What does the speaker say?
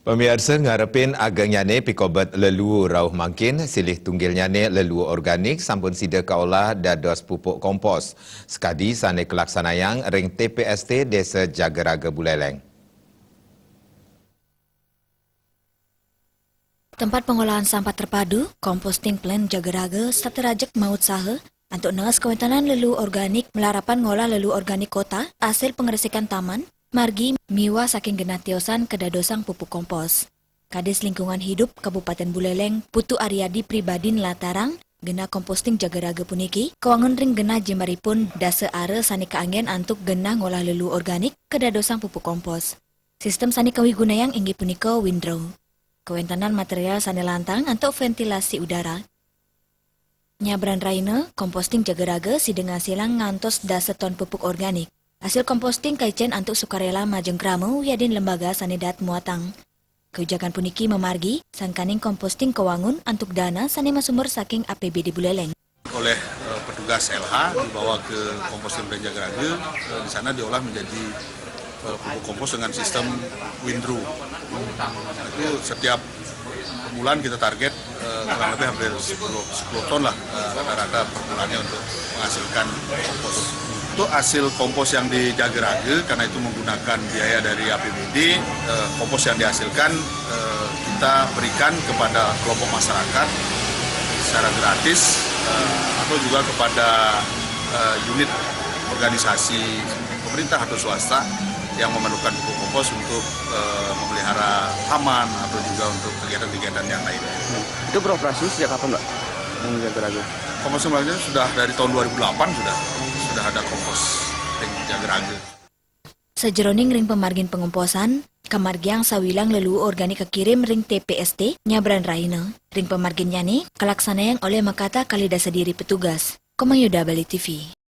Pemirsa ngarepin ageng nyane pikobat lelu rauh mangkin silih tunggil nyane lelu organik sampun sida kaolah dados pupuk kompos. Sekadi sane kelaksanayang ring TPST Desa Jagaraga Buleleng. Tempat pengolahan sampah terpadu, composting plant Jagaraga, saterajak maut saha, untuk nengas kewentanan lelu organik melarapan ngolah lelu organik kota, hasil pengeresikan taman, margi miwa saking genatiosan kedadosang pupuk kompos. Kadis Lingkungan Hidup Kabupaten Buleleng, Putu Aryadi Pribadin Latarang, gena composting Jagaraga puniki, kawangun ring gena jemaripun dasa are sani kaanggen antuk gena ngolah lelu organik kedadosang pupuk kompos. Sistem sani kawigunayang inggih punika windrow. Kewentanan material sani lantang untuk ventilasi udara. Nyabran raina, composting Jagaraga sideng silang ngantos dasa ton pupuk organik. Hasil composting kaicen untuk sukarela majeng kramo yadin lembaga sanidat muatang. Kebijakan puniki memargi sangkaning composting kewangun untuk dana sani masumur saking APBD Buleleng. Oleh petugas LH dibawa ke composting plant Jagaraga, di sana diolah menjadi pupuk kompos dengan sistem windrow. Itu setiap bulan kita target kurang lebih hampir 10 ton lah rata-rata per bulannya untuk menghasilkan kompos. Untuk hasil kompos yang di Jagaraga, karena itu menggunakan biaya dari APBD, kompos yang dihasilkan kita berikan kepada kelompok masyarakat secara gratis atau juga kepada unit organisasi pemerintah atau swasta yang memerlukan pupuk kompos untuk memelihara taman atau juga untuk kegiatan-kegiatan yang lainnya. Itu beroperasi sejak kapan, Mbak? Jagaraga. Kompos sebenarnya sudah dari tahun 2008 sudah ada kompos ring Jagaraga. Sejeroning ring pemargin pengomposan, kamargiang sawilang lelu organik kekirim ring TPST nyabran raina. Ring pemargin nyani kelaksanayang oleh makata kali dasa diri petugas. Komang Yuda Bali TV.